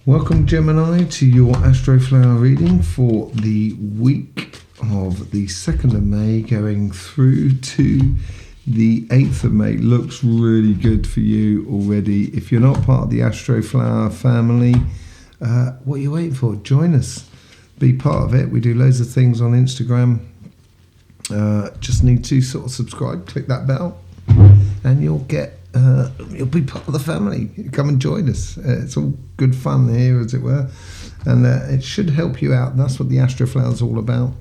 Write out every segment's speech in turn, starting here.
Welcome, Gemini, to your Astroflower reading for the week of the 2nd of May going through to the 8th of May. Looks really good for you already. If you're not part of the Astroflower family, what are you waiting for? Join us. Be part of it. We do loads of things on Instagram. Just need to sort of subscribe, click that bell, and you'll be part of the family. Come and join us. It's all good fun here, as it were, and it should help you out. That's what the Astroflower is all about.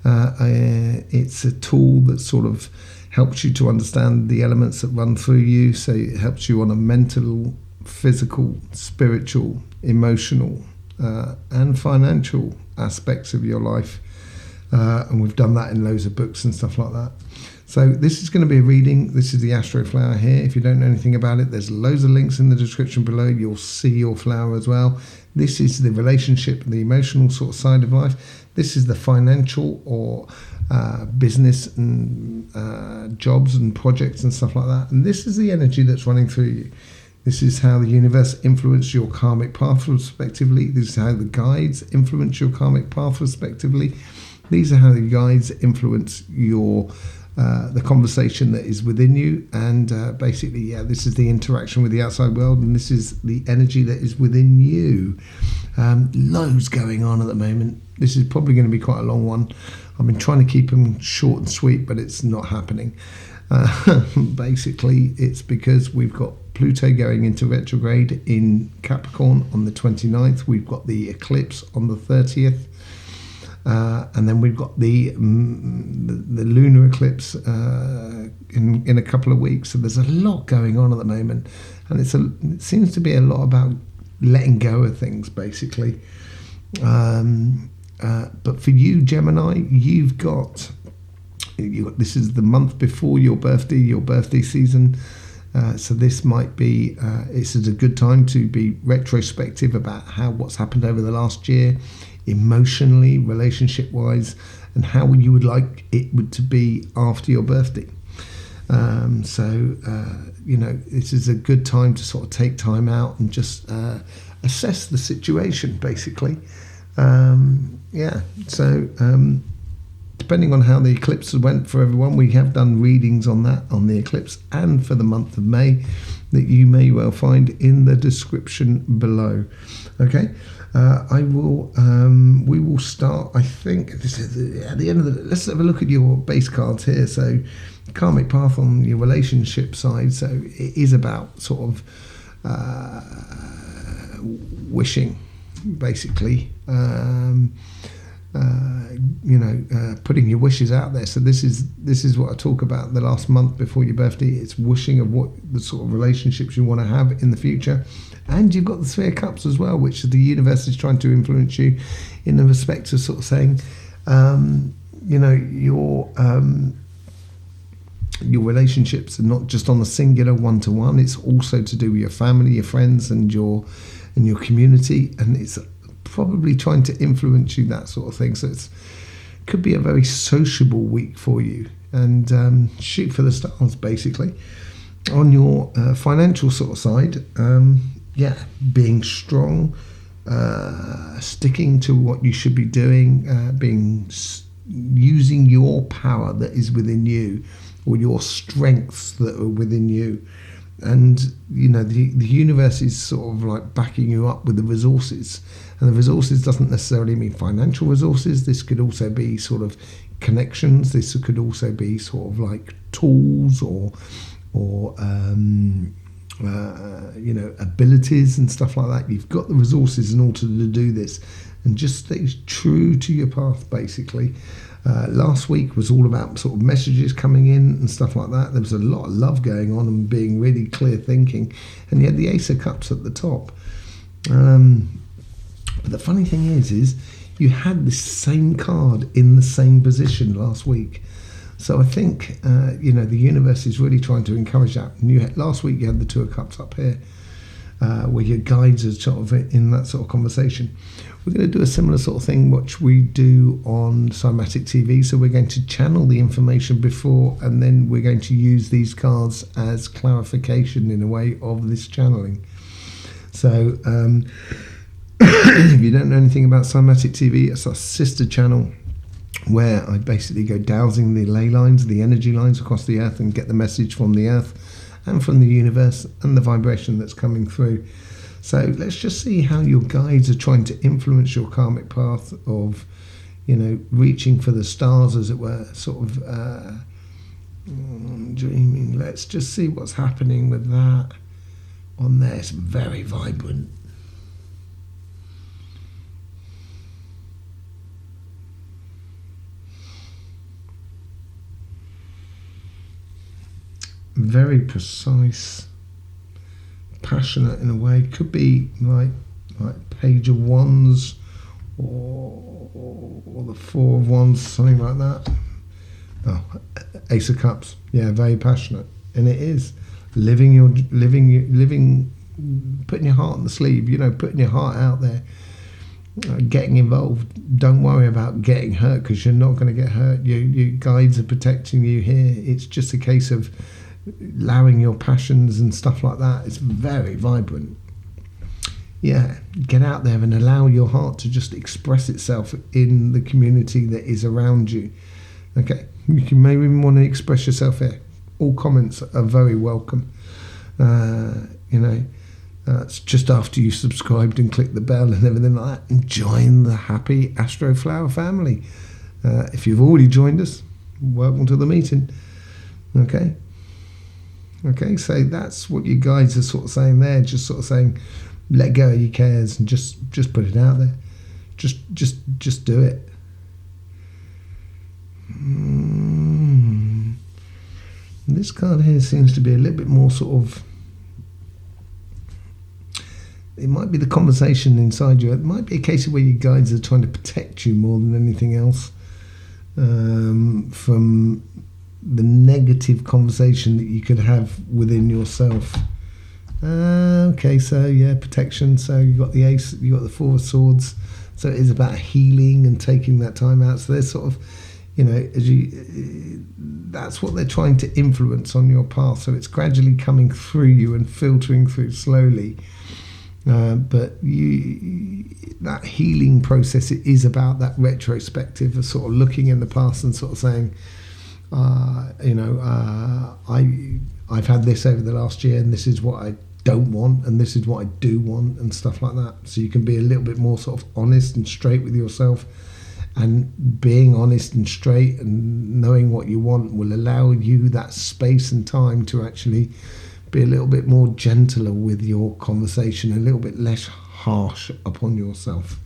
It's a tool that sort of helps you to understand the elements that run through you. So it helps you on a mental, physical, spiritual, emotional, and financial aspects of your life. And we've done that in loads of books and stuff like that. So this is going to be a reading. This is the Astroflower here. If you don't know anything about it, there's loads of links in the description below. You'll see your flower as well. This is the relationship, the emotional sort of side of life. This is the financial or business and jobs and projects and stuff like that. And this is the energy that's running through you. This is how the universe influences your karmic path respectively. This is how the guides influence your karmic path respectively. These are how the guides influence your the conversation that is within you, and basically, this is the interaction with the outside world, and this is the energy that is within you. Loads going on at the moment. This is probably going to be quite a long one. I've been trying to keep them short and sweet, but it's not happening. Basically, it's because we've got Pluto going into retrograde in Capricorn on the 29th. We've got the eclipse on the 30th. And then we've got the lunar eclipse in a couple of weeks. So there's a lot going on at the moment, and it seems to be a lot about letting go of things, basically. But for you, Gemini, you've got this is the month before your birthday season. So this might be this is a good time to be retrospective about what's happened over the last year, emotionally, relationship wise, and how you would like it to be after your birthday. This is a good time to sort of take time out and just assess the situation, basically. Depending on how the eclipse went for everyone, we have done readings on the eclipse and for the month of May that you may well find in the description below. Okay. We will start, I think, this is at the end of let's have a look at your base cards here. So karmic path on your relationship side. So it is about sort of wishing, basically, putting your wishes out there. So this is what I talk about the last month before your birthday. It's wishing of what the sort of relationships you want to have in the future. And you've got the Three of Cups as well, which the universe is trying to influence you in the respect of sort of saying, your relationships are not just on a singular one-to-one. It's also to do with your family, your friends, and your community. And it's probably trying to influence you, that sort of thing. So it could be a very sociable week for you. And shoot for the stars, basically. On your financial sort of side, being strong, sticking to what you should be doing, using your power that is within you, or your strengths that are within you. And the universe is sort of like backing you up with the resources, and the resources doesn't necessarily mean financial resources. This could also be sort of connections. This could also be sort of like tools or abilities and stuff like that. You've got the resources in order to do this, and just stay true to your path, basically. Last week was all about sort of messages coming in and stuff like that. There was a lot of love going on and being really clear thinking, and you had the Ace of Cups at the top. But the funny thing is you had this same card in the same position last week. So I think, the universe is really trying to encourage that. And last week you had the Two of Cups up here, where your guides are sort of in that sort of conversation. We're going to do a similar sort of thing, which we do on Cymatic TV. So we're going to channel the information before, and then we're going to use these cards as clarification in a way of this channeling. So If you don't know anything about Cymatic TV, it's our sister channel where I basically go dowsing the ley lines, the energy lines across the earth, and get the message from the earth and from the universe and the vibration that's coming through. So let's just see how your guides are trying to influence your karmic path of, reaching for the stars, as it were, sort of dreaming. Let's just see what's happening with that on there. It's very vibrant. Very precise, passionate in a way. Could be like Page of Wands or the Four of Wands, something like that. Oh, Ace of Cups. Yeah, very passionate, and it is living, putting your heart on the sleeve. Putting your heart out there, getting involved. Don't worry about getting hurt, because you're not going to get hurt. Your guides are protecting you here. It's just a case of allowing your passions and stuff like that. It's very vibrant. Yeah, get out there and allow your heart to just express itself in the community that is around you. Okay, you can maybe even want to express yourself here. All comments are very welcome. It's just after you subscribed and clicked the bell and everything like that, and join the happy Astroflower family. If you've already joined us, welcome to the meeting. Okay, so that's what you guys are sort of saying there. Just sort of saying, let go of your cares and just put it out there. Just do it. This card here seems to be a little bit more sort of, it might be the conversation inside you. It might be a case of where your guides are trying to protect you more than anything else from the negative conversation that you could have within yourself. Okay, so yeah, protection. So you've got the Ace, you've got the Four of Swords. So it is about healing and taking that time out. So they're sort of, that's what they're trying to influence on your path. So it's gradually coming through you and filtering through slowly. But that healing process, it is about that retrospective of sort of looking in the past and sort of saying, I've had this over the last year, and this is what I don't want, and this is what I do want, and stuff like that. So you can be a little bit more sort of honest and straight with yourself, and being honest and straight and knowing what you want will allow you that space and time to actually be a little bit more gentler with your conversation, a little bit less harsh upon yourself.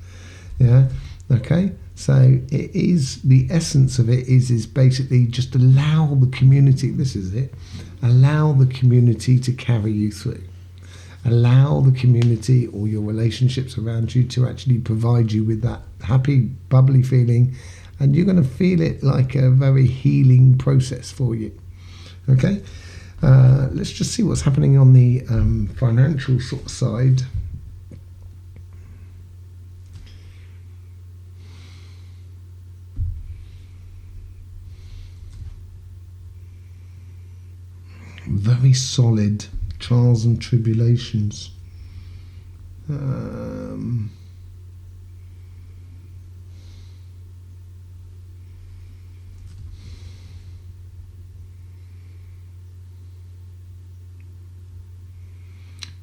Yeah, okay. So it is, the essence of it is basically just allow the community, this is it, allow the community to carry you through. Allow the community or your relationships around you to actually provide you with that happy, bubbly feeling, and you're going to feel it like a very healing process for you. Okay, let's just see what's happening on the financial sort of side. Very solid trials and tribulations.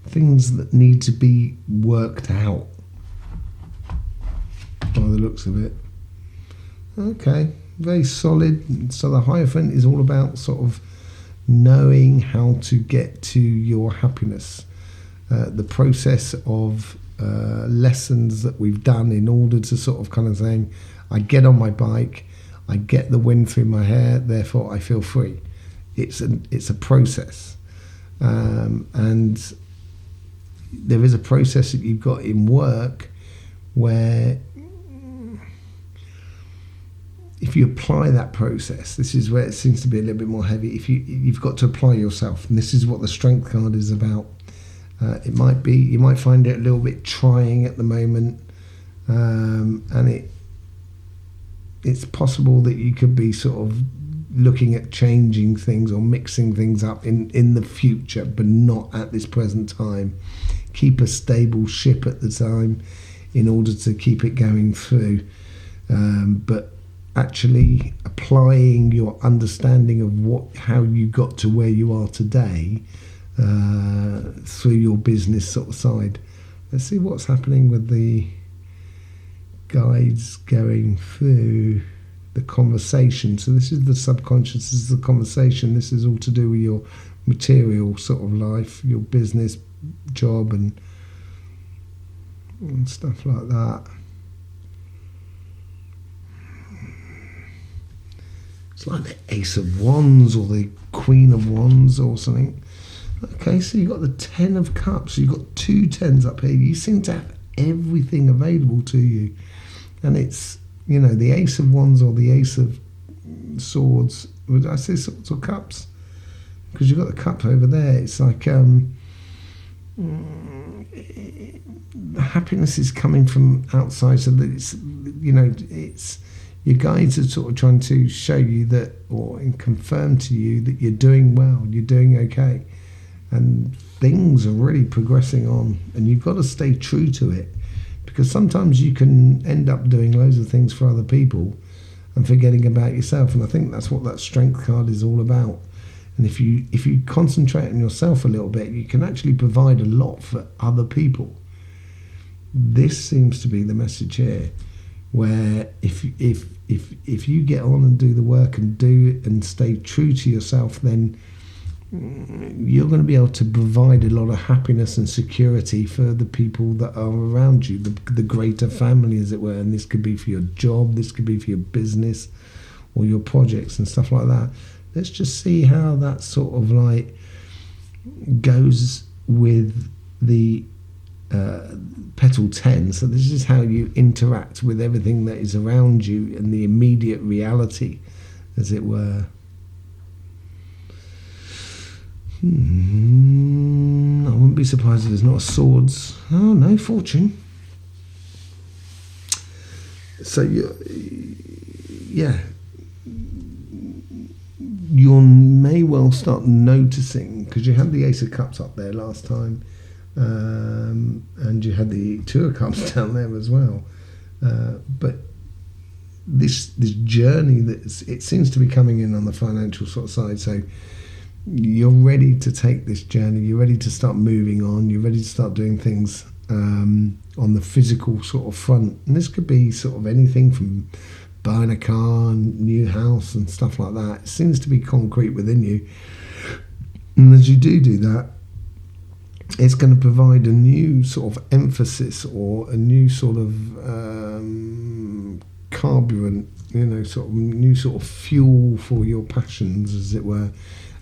Things that need to be worked out by the looks of it. Okay, very solid. So the Hierophant is all about sort of knowing how to get to your happiness, the process of lessons that we've done in order to sort of kind of saying, I get on my bike, I get the wind through my hair, therefore I feel free. It's a process, and there is a process that you've got in work where if you apply that process, this is where it seems to be a little bit more heavy. If you've got to apply yourself, and this is what the Strength card is about. It might be, you might find it a little bit trying at the moment, and it's possible that you could be sort of looking at changing things or mixing things up in the future, but not at this present time. Keep a stable ship at the time. in order to keep it going through. But actually applying your understanding of how you got to where you are today through your business sort of side. Let's see what's happening with the guides going through the conversation. So this is the subconscious, this is the conversation, this is all to do with your material sort of life, your business, job and stuff like that. It's like the Ace of Wands or the Queen of Wands or something. Okay, so you've got the 10 of Cups, you've got 2 10s up here. You seem to have everything available to you. And it's, you know, the Ace of Wands or the Ace of Swords. Would I say Swords or Cups? Because you've got the cup over there. It's like happiness is coming from outside, so that it's, you know, it's your guides are sort of trying to show you that, or confirm to you that you're doing well, you're doing okay, and things are really progressing on, and you've got to stay true to it, because sometimes you can end up doing loads of things for other people and forgetting about yourself. And I think that's what that strength card is all about. And if you concentrate on yourself a little bit, you can actually provide a lot for other people. This seems to be the message here, where if you get on and do the work and do it and stay true to yourself, then you're going to be able to provide a lot of happiness and security for the people that are around you, the greater family, as it were. And this could be for your job, this could be for your business or your projects and stuff like that. Let's just see how that sort of like goes with the petal 10. So this is how you interact with everything that is around you and the immediate reality, as it were. I wouldn't be surprised if there's not a swords. Oh no, fortune. So you may well start noticing, because you had the Ace of Cups up there last time, and you had the 2 of Cups down there as well. But this journey, it seems to be coming in on the financial sort of side. So you're ready to take this journey. You're ready to start moving on. You're ready to start doing things on the physical sort of front. And this could be sort of anything from buying a car, new house and stuff like that. It seems to be concrete within you. And as you do that, it's going to provide a new sort of emphasis or a new sort of carburant, sort of new sort of fuel for your passions, as it were.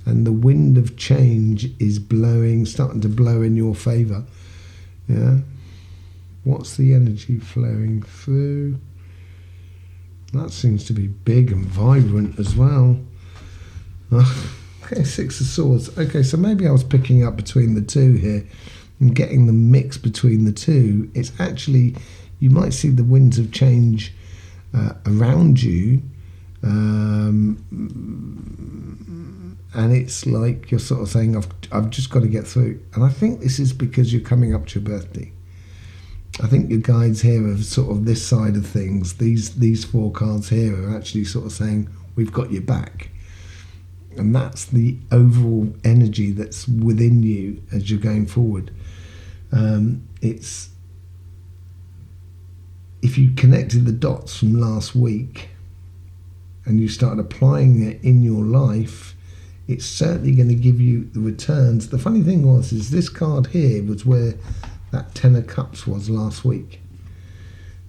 And the wind of change is starting to blow in your favour. Yeah. What's the energy flowing through? That seems to be big and vibrant as well. Okay, 6 of Swords. Okay, so maybe I was picking up between the two here and getting the mix between the two. It's actually, you might see the winds of change around you, and it's like you're sort of saying, I've just got to get through. And I think this is because you're coming up to your birthday. I think your guides here are sort of this side of things. These 4 cards here are actually sort of saying, we've got your back. And that's the overall energy that's within you as you're going forward. It's, if you connected the dots from last week and you start applying it in your life, it's certainly going to give you the returns. The funny thing is this card here was where that 10 of Cups was last week.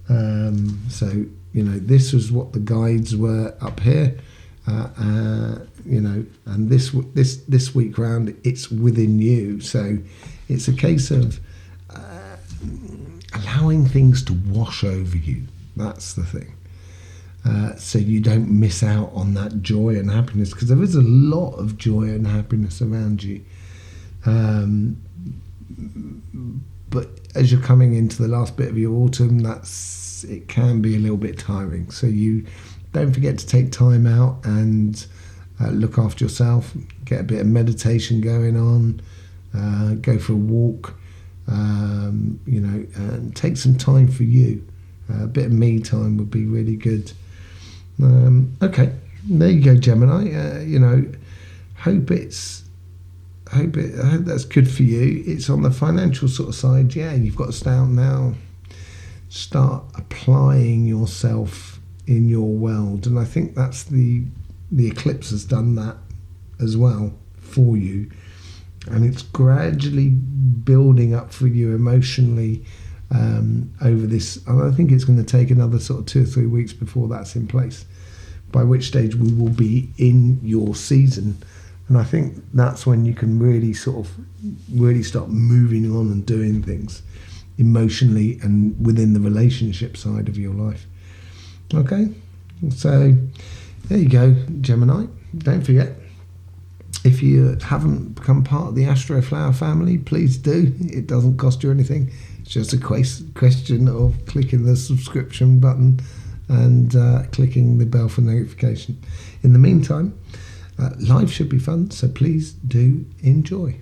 So, this was what the guides were up here. And this week round, it's within you. So it's a case of allowing things to wash over you. That's the thing. So you don't miss out on that joy and happiness, because there is a lot of joy and happiness around you. But as you're coming into the last bit of your autumn, it can be a little bit tiring. So you don't forget to take time out and look after yourself, get a bit of meditation going on, go for a walk, and take some time for you. A bit of me time would be really good. Okay, there you go, Gemini. Hope that's good for you. It's on the financial sort of side. Yeah, you've got to start applying yourself in your world, and I think that's the eclipse has done that as well for you, and it's gradually building up for you emotionally over this. And I think it's going to take another sort of 2 or 3 weeks before that's in place, by which stage we will be in your season. And I think that's when you can really start moving on and doing things emotionally and within the relationship side of your life. Okay, so there you go, Gemini. Don't forget, if you haven't become part of the Astroflower family, please do. It doesn't cost you anything. It's just a question of clicking the subscription button and clicking the bell for notification. In the meantime, life should be fun, so please do enjoy.